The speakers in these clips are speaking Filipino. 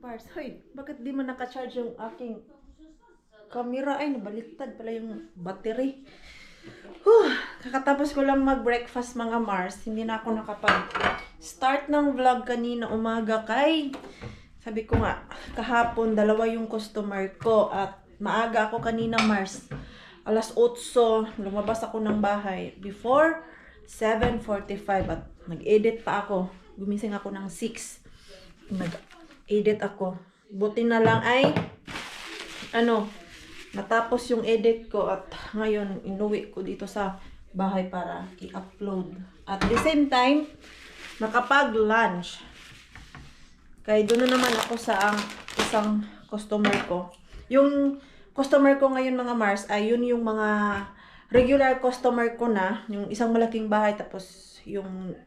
Mars. Hoy, bakit di mo naka-charge yung aking camera? Ay, nabaliktad pala yung battery. Kakatapos ko lang mag-breakfast mga Mars. Hindi na ako nakapag-start ng vlog kanina umaga kay sabi ko nga, kahapon dalawa yung customer ko at maaga ako kanina Mars. Alas 8, lumabas ako ng bahay before 7:45 at nag-edit pa ako. Gumising ako ng 6. Nag-edit ako. Buti na lang ay natapos yung edit ko at ngayon inuwi ko dito sa bahay para i-upload. At the same time, nakapag-lunch. Kaya doon na naman ako sa isang customer ko. Yung customer ko ngayon mga Mars ay yun yung mga regular customer ko na. Yung isang malaking bahay tapos yung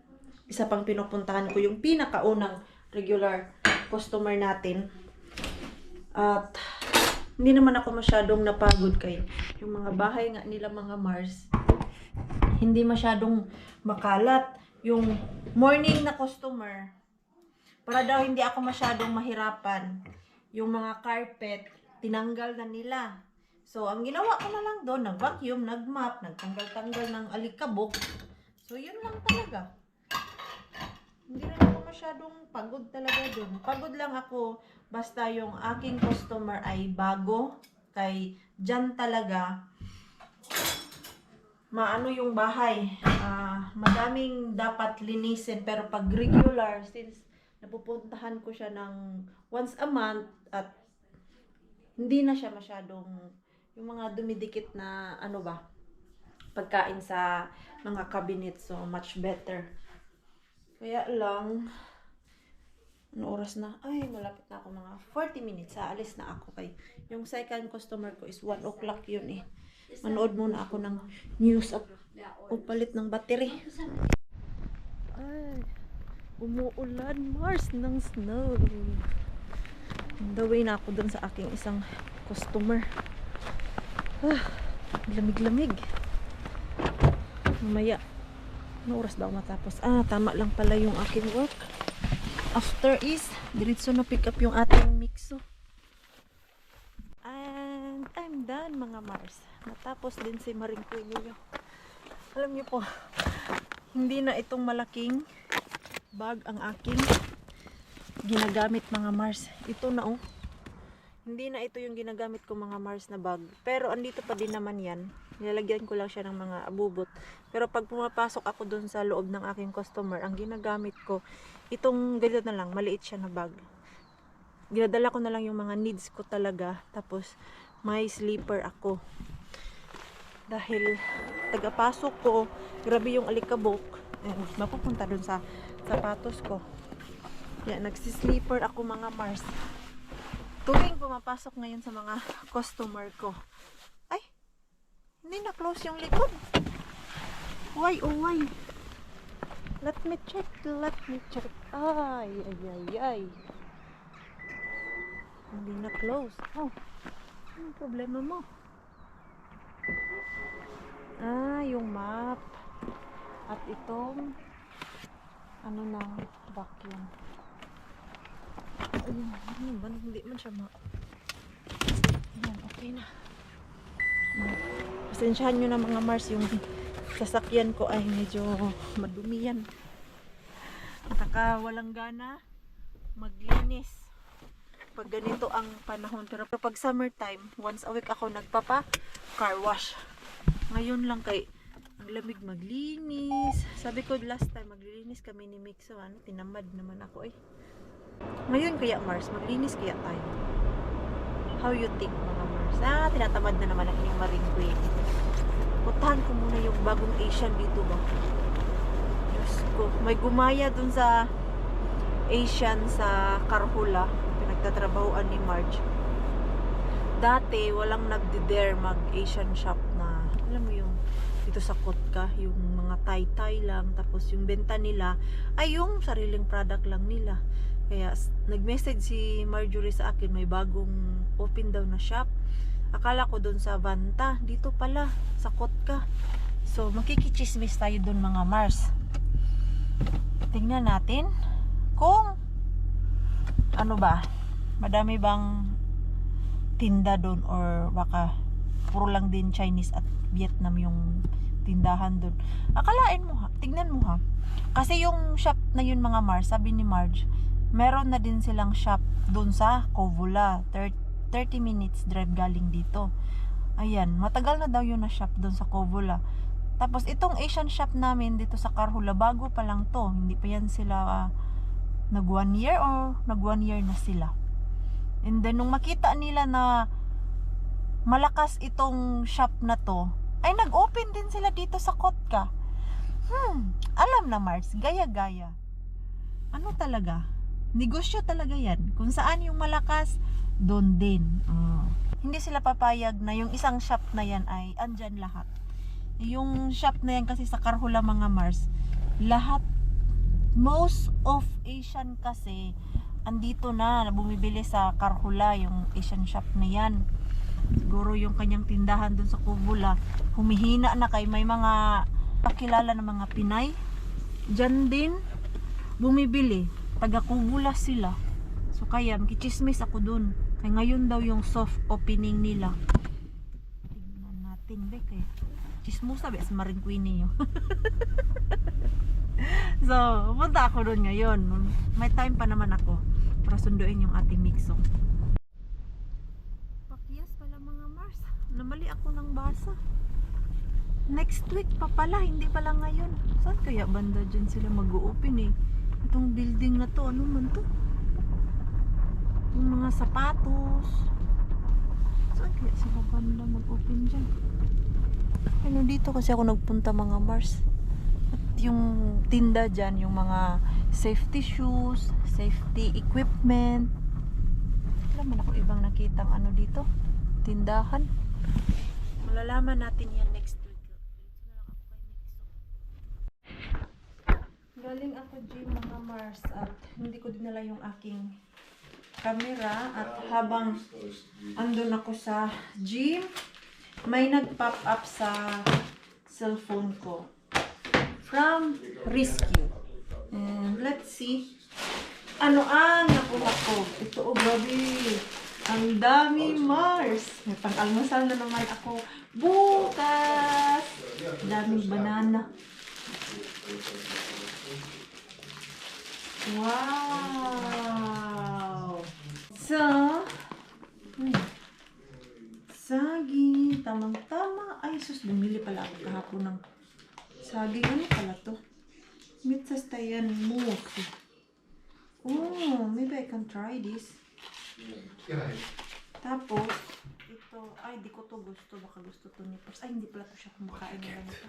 isa pang pinupuntahan ko. Yung pinakaunang regular customer natin. At hindi naman ako masyadong napagod kay yung mga bahay nga nila mga Mars. Hindi masyadong makalat. Yung morning na customer, para daw hindi ako masyadong mahirapan, yung mga carpet, tinanggal na nila. So, ang ginawa ko na lang doon, nag-vacuum, nag-mop, nagtanggal-tanggal ng alikabok. So, yun lang talaga. Hindi na ako masyadong pagod talaga doon. Pagod lang ako, basta yung aking customer ay bago. Kay dyan talaga, maano yung bahay. Madaming dapat linisin, pero pag regular, since napupuntahan ko siya ng once a month at hindi na siya masyadong yung mga dumidikit na pagkain sa mga cabinet, so much better. Kaya lang oras na? Ay, malapit na ako, mga 40 minutes. Aalis na ako kay yung second customer ko is 1 o'clock yun eh. Manood muna ako ng news at palit ng battery. Ay, umuulan Mars ng snow. On the way na ako dun sa aking isang customer. Lamig-lamig. Mamaya, ano oras ba matapos? Tama lang pala yung aking work. After is, diretso na pick up yung ating mixo. And I'm done mga Mars. Natapos din si Maring Quinillo. Alam niyo po, hindi na itong malaking bag ang aking ginagamit mga Mars. Ito na oh. Hindi na ito yung ginagamit ko mga Mars na bag. Pero andito pa din naman yan. Nilalagyan ko lang siya ng mga abubot. Pero pag pumapasok ako dun sa loob ng aking customer, ang ginagamit ko, itong ganito na lang, maliit siya na bag. Ginadala ko na lang yung mga needs ko talaga. Tapos may sleeper ako. Dahil tagapasok ko, grabe yung alikabok. Mapupunta dun sa sapatos ko. Yan, nagsisleeper ako mga Mars. Tuwing pumapasok ngayon sa mga customer ko. Ay, hindi na-close yung likod. Why, oh why? Let me check. Ay. Hindi na-close. Oh, anong problema mo? Yung map. At itong vacuum. Ayun, hindi man siya Ayan, okay na. Pasensyahan nyo na mga Mars, yung sasakyan ko ay medyo madumi yan. Nakakawalang gana maglinis pag ganito ang panahon. Pero pag summertime, once a week ako nagpapa car wash. Ngayon lang kay ang lamig maglinis. Sabi ko last time maglilinis kami ni Mixo, tinamad naman ako eh. Ngayon kaya Mars, maglinis kaya tayo. How you think mga Mars? Tinatamad na naman ang inyong Maring Queen. Puntahan ko muna yung bagong Asian dito ba? Diyos ko, may gumaya dun sa Asian sa Carhula, pinagtatrabahoan ni Marge. Dati walang nagdi-dare mag-Asian shop na, alam mo yung dito sa Kotka, yung mga tay-tay lang, tapos yung benta nila ay yung sariling product lang nila. Kaya nag-message si Marjorie sa akin, may bagong open daw na shop. Akala ko doon sa Vanta, dito pala sa Kotka. So makikichismis tayo doon mga Mars. Tingnan natin kung Madami bang tinda doon or baka puro lang din Chinese at Vietnam yung tindahan doon. Akalain mo ha, tignan mo ha. Kasi yung shop na yun mga Mars, sabi ni Marge, meron na din silang shop doon sa Covula. 30 minutes drive galing dito. Ayan, matagal na daw yun na shop doon sa Covula. Tapos itong Asian shop namin dito sa Carhula, bago pa lang to. Hindi pa yan sila nag 1 year or nag 1 year na sila. And then nung makita nila na malakas itong shop na to, ay nag-open din sila dito sa Kotka. Alam na Mars, gaya-gaya. Ano talaga? Negosyo talaga yan. Kung saan yung malakas, doon din. Hindi sila papayag na yung isang shop na yan ay andyan lahat. Yung shop na yan kasi sa Carhula mga Mars, lahat, most of Asian kasi, andito na bumibili sa Carhula, yung Asian shop na yan. Siguro yung kanyang tindahan dun sa Covula humihina na, kay may mga pakilala ng mga Pinay dyan din bumibili, taga Covula sila. So kaya makichismis ako dun, kaya ngayon daw yung soft opening nila. Tingnan natin be, kaya chismosa be, Maring Queenie yun. So punta ako dun ngayon, may time pa naman ako para sunduin yung ating mixo. Pakyas pala mga Mars, namali ako ng basa. Next week pa pala, hindi pala ngayon. Saan kaya banda dyan sila mag-open eh? Itong building na to, ano man to? Yung mga sapatos. Saan kaya sila banda mag-open dyan? Ano dito kasi ako nagpunta mga Mars. At yung tinda dyan, yung mga safety shoes, safety equipment. Wala man ako ibang nakitang ano dito, tindahan. Malalaman natin yan next week. Galing ako gym mga Mars at hindi ko dinala yung aking camera, at habang andun ako sa gym, may nag-pop up sa cellphone ko from Rescue. And let's see ano ang nakuha ko. Ito, oh grabe, ang dami Mars. May pang-almusal na naman ako bukas. Daming banana. Wow! So, saging, tamang-tama. Ay, sus, bumili pala ako kahapon ng saging. Ano pala to? Mitsastayan mousse. Oh, maybe I can try this. Tapos, ito, ay, di ko to gusto. Baka gusto to ni Pers. Ay, hindi pala to siya kumakain ng ganito.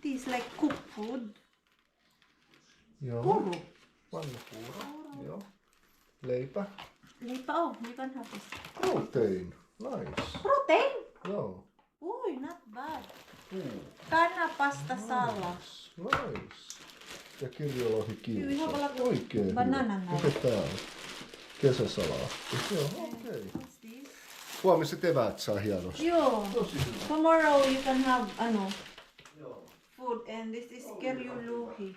It is like cooked food. Puro. Pannupuro. Joo. Leipä. Leipä, oh, you can have this. Protein. Nice. Protein? Joo. Uy, not bad. Kana pasta salad. Nice. Ja kirjolohi We have kiusa. like Oikein banana hyvä. now. Mikä tää on? Kesäsalaatti. Joo, okei. What's this? Huomiset eväät saa hienosti. Yo, Tosi hyvä. tomorrow you can have food, and this is keryuluhi.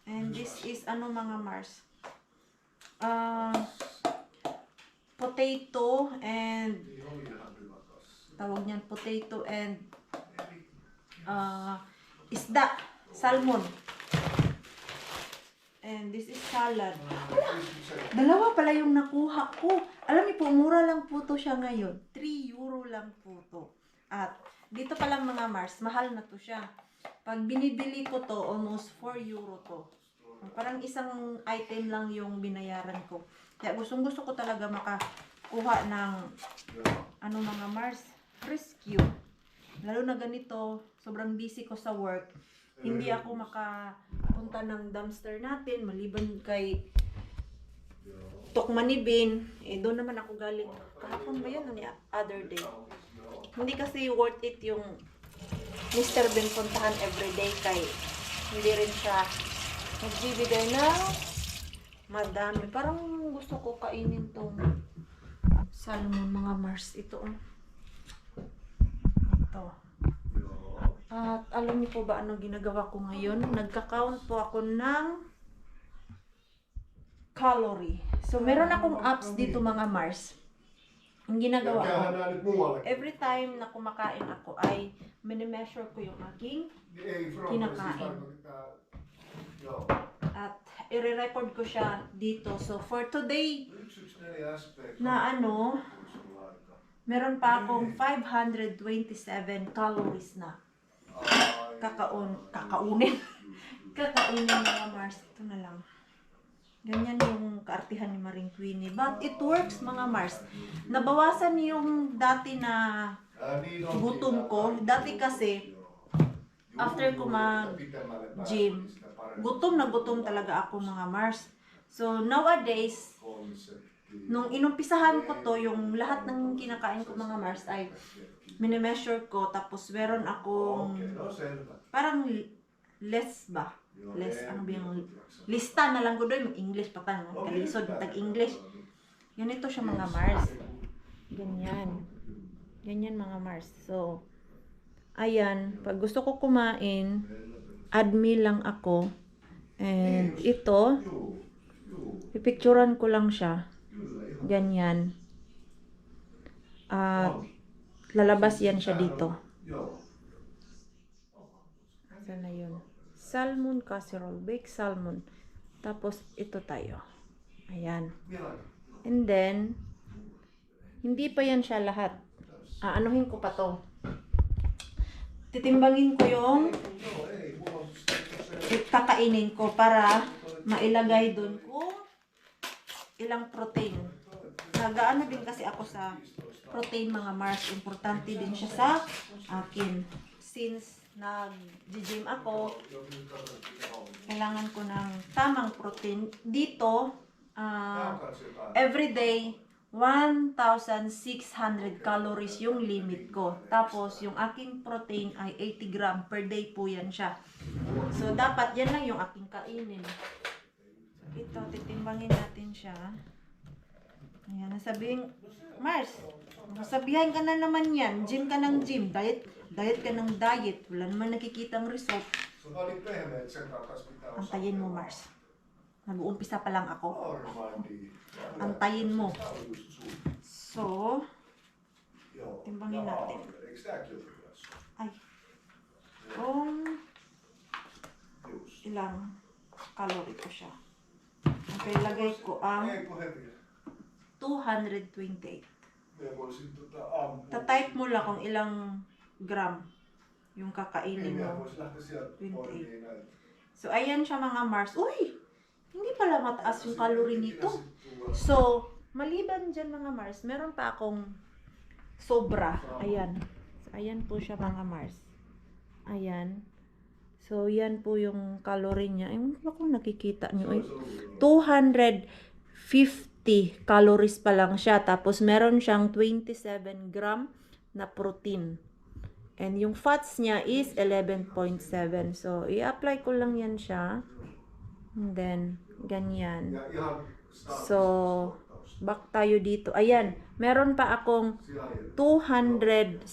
And this is mga Mars. Potato and tawag niyan potato and isda, salmon. And this is salad. Dalawa pala yung nakuha ko. Alam niyo po, mura lang po to siya ngayon. 3 euro lang po to. At dito pa lang mga Mars, mahal na to siya. Pag binibili ko to, almost 4 euro to. Parang isang item lang yung binayaran ko. Kaya gustong-gusto ko talaga makakuha ng mga Mars Rescue. Lalo na ganito, sobrang busy ko sa work. Hindi ako makapunta ng dumpster natin, maliban kay Tokmanibin. Doon naman ako galing. Kahapon ba yun? Other day. Hindi kasi worth it yung Mr. Ben puntahan everyday, kay hindi rin siya nagbibigay na madami. Parang gusto ko kainin tong salmon mga Mars. Ito. Ito. At alam niyo po ba anong ginagawa ko ngayon? Nagka-count po ako ng calorie. So, meron akong apps dito mga Mars. Ang ginagawa ko, Käyhän nyt muuallekin. every time na kumakain ako ay minimeasure ko yung aking Ei, kinakain. tarkoittaa... Joo. at i-record ko siya dito. So, for today, 114 SP. na ano, meron pa akong 527 calories na kakaunin. Kakaunin mga Mars. Ito na lang. Ganyan yung kaartihan ni Maring Queenie. But it works mga Mars. Nabawasan yung dati na gutom ko. Dati kasi, after ko mag-gym, gutom na gutom talaga ako mga Mars. So nowadays, nung inumpisahan ko to, yung lahat ng kinakain ko mga Mars ay minimeasure ko. Tapos meron akong parang less ba? Less, ano ba yung lista na lang ko doon, English pa ka, kalisod, tag-English. Ganito siya mga Mars. Ganyan. Ganyan mga Mars. So, ayan, pag gusto ko kumain, add me lang ako. And ito, pipicturan ko lang siya. Ganyan. At lalabas yan siya dito. Saan na yun? Salmon casserole, baked salmon. Tapos ito tayo. Ayan. And then, hindi pa yan siya lahat. Anuhin ko pa to. Titimbangin ko yung kakainin ko para mailagay doon kung ilang protein. Nagaano din kasi ako sa protein mga Mars. Importante din siya sa akin. Since nag-gym ako, kailangan ko ng tamang protein. Dito, everyday, 1,600 calories yung limit ko. Tapos, yung aking protein ay 80 gram per day po yan siya. So, dapat yan lang yung aking kainin. Ito, titimbangin natin siya. Ayan, nasabihin, Mars, masabihan ka na naman yan. Gym ka ng gym. Diet ka ng diet. Wala naman nakikitang result. Antayin mo, Mars. Nag-uumpisa pa lang ako. Antayin mo. So, timbangin natin. Ay. Kung ilang calorie ko siya. Okay, lagay ko ang 228. Ta-type mo lang kung ilang gram yung kakainin mo. 28. So, ayan siya mga Mars. Uy! Hindi pala mataas yung calorie nito. So, maliban dyan mga Mars, meron pa akong sobra. Ayan. So, ayan po siya mga Mars. Ayan. So, yan po yung calorie niya. Ewan ko kung nakikita nyo. 250 calories pa lang siya. Tapos, meron siyang 27 gram na protein. And yung fats niya is 11.7. So, i-apply ko lang yan siya. And then, ganyan. So, back tayo dito. Ayan, meron pa akong 276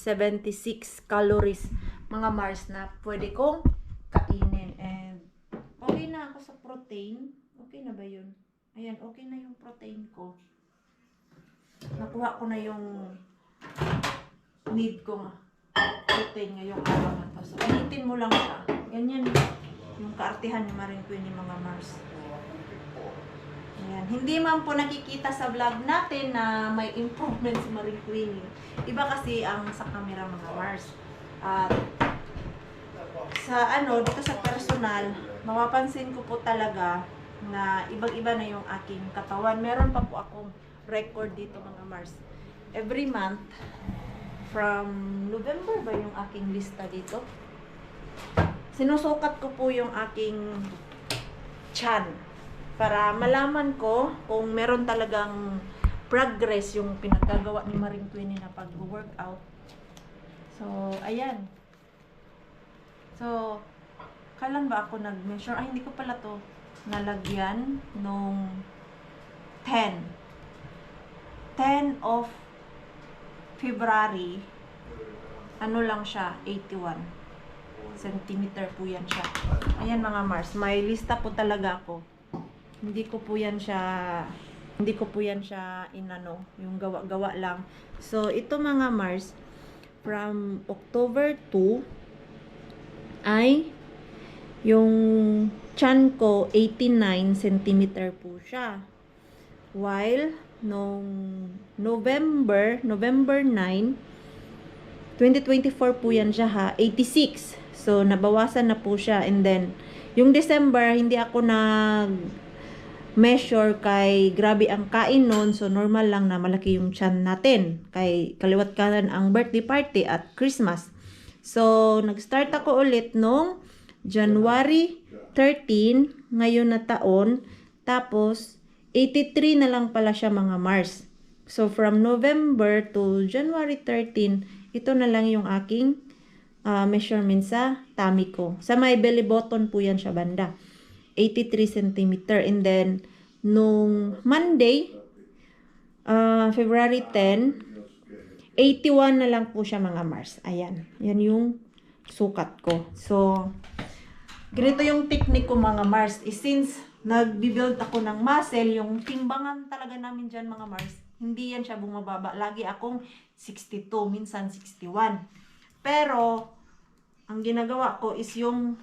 calories, mga Mars, na pwede kong kainin. And, okay na ako sa protein. Okay na ba yun? Ayan, okay na yung protein ko. Nakuha ko na yung need kong protein ngayong araw na to. So, initin mo lang siya. Ganyan yung kaartihan ni Maring Queenie mga Mars. Ayan. Hindi man po nakikita sa vlog natin na may improvement si Maring Queenie. Iba kasi ang sa camera mga Mars. At sa dito sa personal, mapapansin ko po talaga na ibang-iba na yung aking katawan. Meron pa po akong record dito mga Mars. Every month, from November ba yung aking lista dito? Sinusukat ko po yung aking tiyan para malaman ko kung meron talagang progress yung pinagagawa ni Maring Queenie na pag-workout. So, ayan. So, kailan ba ako nag-measure? Ay, hindi ko pala to nalagyan nung 10 of February. Ano lang siya, 81 centimeter po yan siya. Ayan mga Mars, may lista po talaga ako. Hindi ko po yan siya Hindi ko po yan siya inano, yung gawa-gawa lang. So, ito mga Mars, from October 2, ay yung chan ko 89 centimeter po siya. While nung November 9, 2024 po yan siya ha, 86. So, nabawasan na po siya. And then, yung December, hindi ako measure kay grabe ang kain nun. So, normal lang na malaki yung chan natin. Kay kaliwat kanan ang birthday party at Christmas. So, nag-start ako ulit nung January 13, ngayon na taon. Tapos, 83 na lang pala siya mga Mars. So, from November to January 13, ito na lang yung aking measurement sa tummy ko. Sa may belly button po yan siya banda. 83 centimeter. And then, nung Monday, February 10, 81 na lang po siya mga Mars. Ayan. Yan yung sukat ko. So, ganito yung technique ko mga Mars. Since nag-build ako ng muscle, yung timbangan talaga namin dyan mga Mars, hindi yan siya bumababa. Lagi akong 62, minsan 61. Pero, ang ginagawa ko is yung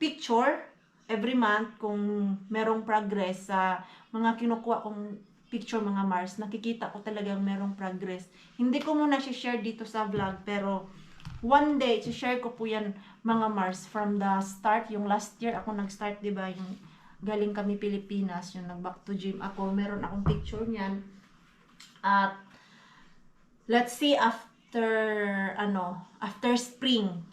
picture every month kung merong progress sa mga kinukuha kong picture mga Mars, nakikita ko talagang merong progress. Hindi ko muna share dito sa vlog, pero one day, share ko po yan mga Mars from the start. Yung last year ako nag-start, diba? Yung galing kami Pilipinas, yung nag-back to gym ako. Meron akong picture niyan. At let's see after spring.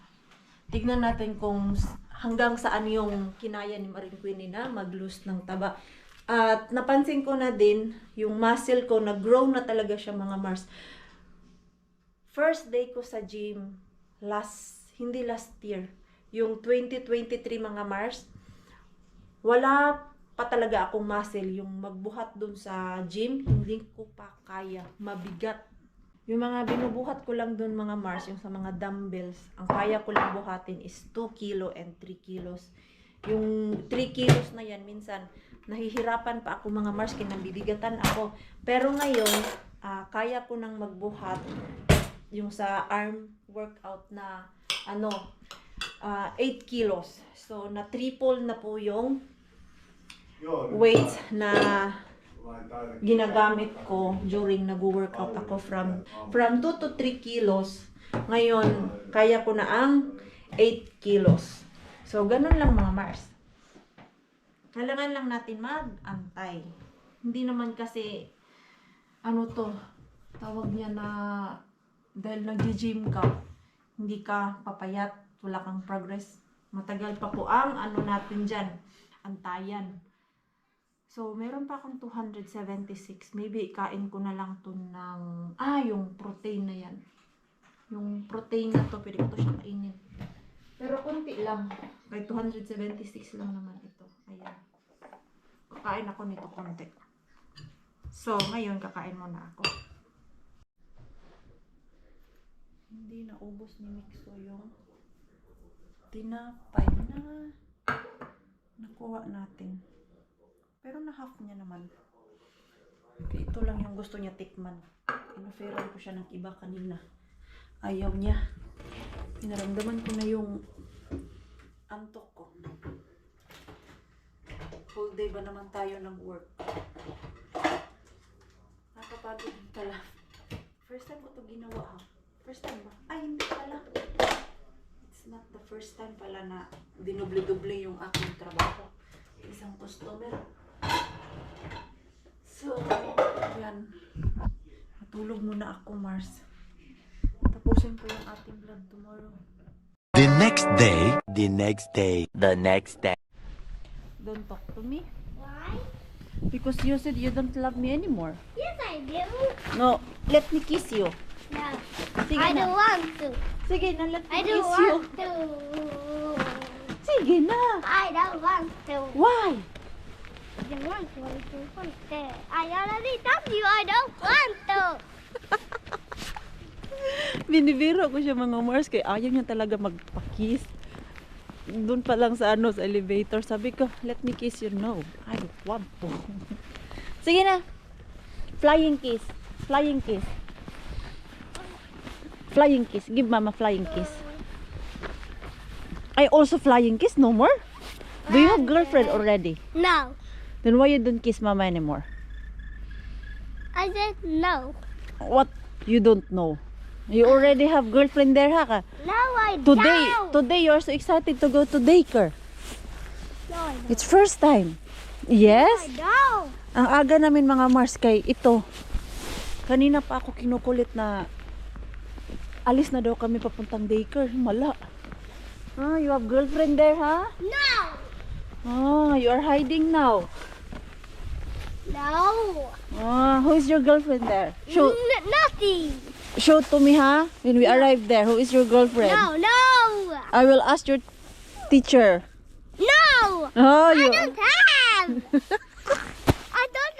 Tignan natin kung hanggang saan yung kinaya ni Maring Queenie na mag-lose ng taba. At napansin ko na din, yung muscle ko, nag-grow na talaga siya mga Mars. First day ko sa gym, hindi last year, yung 2023 mga Mars, wala pa talaga akong muscle. Yung magbuhat dun sa gym, hindi ko pa kaya. Mabigat. Yung mga binubuhat ko lang dun mga Mars, yung sa mga dumbbells, ang kaya ko lang buhatin is 2 kilo and 3 kilos. Yung 3 kilos na yan, minsan, nahihirapan pa ako mga Mars, kinabibigatan ako. Pero ngayon, kaya ko nang magbuhat yung sa arm workout na 8 kilos. So, na-triple na po yung weights na ginagamit ko during nag-workout ako from 2 to 3 kilos. Ngayon, kaya ko na ang 8 kilos. So, ganun lang mga Mars. Kailangan lang natin mag-antay. Hindi naman kasi, tawag niya na, dahil nag-gym ka, hindi ka papayat, wala kang progress. Matagal pa po ang natin dyan, antayan. So, meron pa akong 276. Maybe, kain ko na lang to ng, yung protein na yan. Yung protein na to, pwede ko to siya kainin. Pero konti lang. Kaya 276 lang naman ito. Ayan. Kakain ako nito konti. So, ngayon, kakain muna ako. Hindi naubos ni Mixo yung tinapay na nakuha natin. Pero na-half niya naman. Okay, ito lang yung gusto niya tikman. Inoferan ko siya ng iba kanina. Ayaw niya. Pinaramdaman ko na yung antok ko. Full day ba naman tayo ng work? Nakapagod pala. First time ko ito ginawa ha. First time ba? Ay, hindi pala. It's not the first time pala na dinoble-doble yung aking trabaho. Isang customer. So, yan. Matulog muna ako, Mars. Tapusin ko yung ating vlog tomorrow. The next day, the next day, the next day. Don't talk to me. Why? Because you said you don't love me anymore. Yes, I do. No, let me kiss you. No, Sige I na. don't want to. Sige na, let me I kiss don't you. want to. Sige na. I don't want to. Why? I don't want to. I already told you I don't want to. Binibiro ko siya mga Mars kaya ayaw niya talaga magpa-kiss. Doon pa lang sa sa elevator, sabi ko, let me kiss you. No, I don't want to. Sige na. Flying kiss. Flying kiss. Flying kiss. Give mama flying kiss. I also flying kiss. No more? Do you have girlfriend already? No. Then why you don't kiss mama anymore? I said no. What? You don't know. You already have girlfriend there, ha? No, I Today, don't. today you're so excited to go to daycare. No, I don't. It's first time. Yes? I don't. Ang aga namin mga Mars kay ito. Kanina pa ako kinukulit na alis na daw kami papuntang daycare. Mala. Ah, you have girlfriend there, ha? No. Ah, you are hiding now. No. Ah, who is your girlfriend there? Show, Nothing. show to me, ha? When we arrive there, who is your girlfriend? No, no. I will ask your teacher. No. Oh, I you. don't have.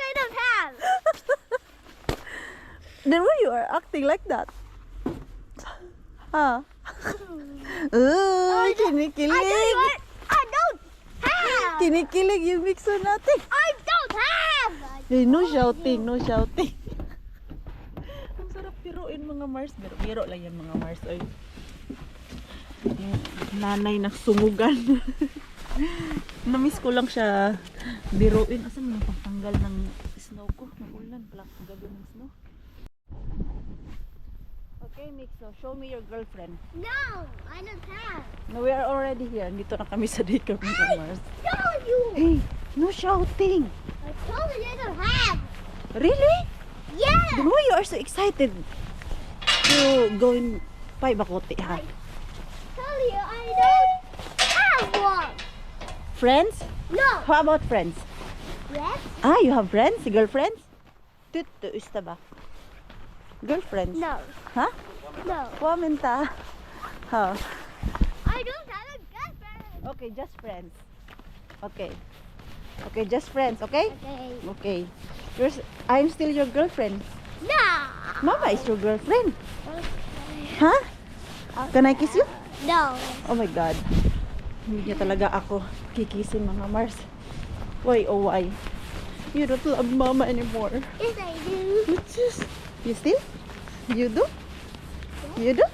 I don't have. Then why you are acting like that? Ha? Kinikilig. I don't have. Kinikilig yung mixer natin. I don't have. Hey, no shouting, no shouting. Ang sarap piruin mga Mars. Biro lang yan mga Mars. Ay. Yung nanay na sumugan. Namiss ko lang siya biruin. Asan mo yung pagtanggal ng snow ko? Nagulan pala gabi ng snow. Okay, Mixo, show me your girlfriend. No, I don't have. No, we are already here. Dito na kami sa daycare mga Mars. Told you. Hey, no shouting. I told you I don't have. Really? Yeah. Then why you are so excited to go in Paibacote, ha? Told you I don't have one. Friends? No. How about friends? Yes. Ah, you have friends? Girlfriends? Tutu, ista ba? Girlfriends? No. Ha? No. Wamenta. Ha? I don't have a girlfriend. Okay, just friends. Okay. Okay, just friends, okay? Okay. Okay. I'm still your girlfriend. No. Mama is your girlfriend. Ha? Can I kiss you? No. Oh my God. Hindi niya talaga ako kikisin mga Mars. Why, oh why? You don't love Mama anymore. Yes, I do. You still? You do? You do?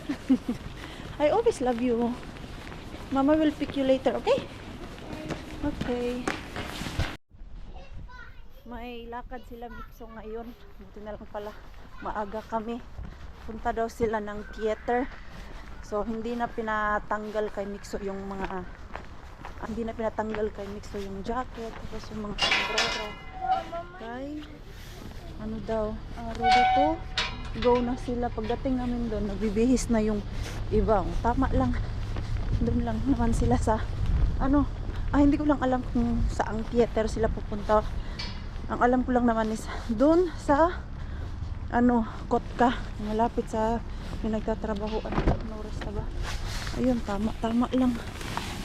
I always love you. Mama will pick you later, okay? Okay. May lakad sila Mixo ngayon. Buti na lang pala. Maaga kami. Punta daw sila ng theater. So, hindi na pinatanggal kay Mixo yung mga yung jacket, tapos yung mga sombrero. Okay. Ano daw? Araw dito. Go na sila. Pagdating namin doon, nagbibihis na yung ibang. Tama lang. Doon lang naman sila sa hindi ko lang alam kung saang theater sila pupunta. Ang alam ko lang naman is doon sa Kotka, malapit sa pinagtatrabaho Noresta ba. Ayun, tama lang.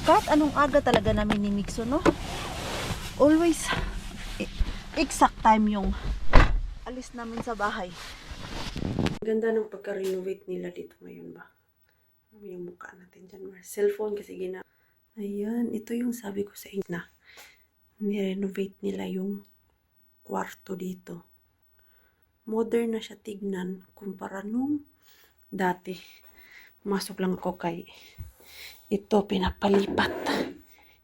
Kahit anong aga talaga namin ni Mixo, no? Always exact time yung alis namin sa bahay. Ganda ng pagka-renovate nila dito ngayon ba? Yung mukha natin dyan. Cellphone kasi Ayan, ito yung sabi ko sa inyo na ni-renovate nila yung kwarto dito. Modern na siya tignan kumpara nung dati. Masok lang ako kay ito pinapalipat.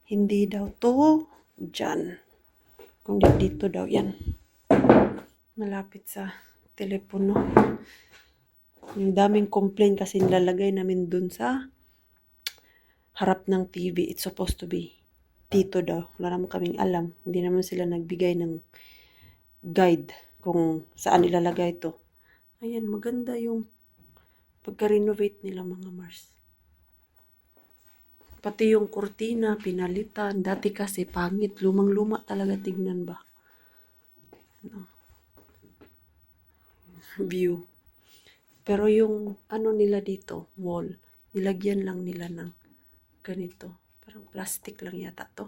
Hindi daw to dyan. Kundi dito daw yan. Malapit sa telepono. Yung daming complaint kasi nilalagay namin dun sa harap ng TV. It's supposed to be dito daw. Wala naman kaming alam. Hindi naman sila nagbigay ng guide kung saan ilalagay ito. Ayan, maganda yung pagka-renovate nila mga Mars. Pati yung kurtina, pinalitan. Dati kasi pangit. Lumang-luma talaga tignan ba. View. Pero yung nila dito, wall, nilagyan lang nila ng ganito. Parang plastic lang yata to.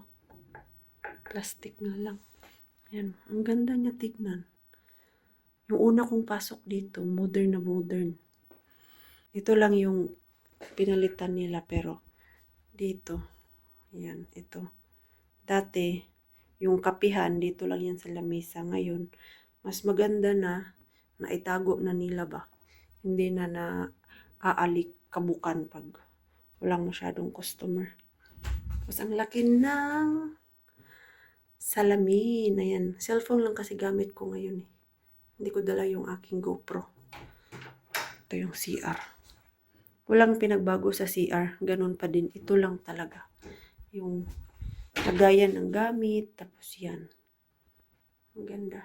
Plastic na lang. Ayan, ang ganda niya tignan. Yung una kong pasok dito, modern na modern. Ito lang yung pinalitan nila pero dito, ayan, ito. Dati, yung kapihan, dito lang yan sa lamesa. Ngayon, Mas maganda na itago na nila ba. Hindi na aalik kabukan pag walang masyadong customer. Tapos ang laki ng salamin. Ayan. Cellphone lang kasi gamit ko ngayon eh. Hindi ko dala yung aking GoPro. Ito yung CR. Walang pinagbago sa CR. Ganun pa din. Ito lang talaga. Yung lagayan ng gamit. Tapos yan. Ang ganda.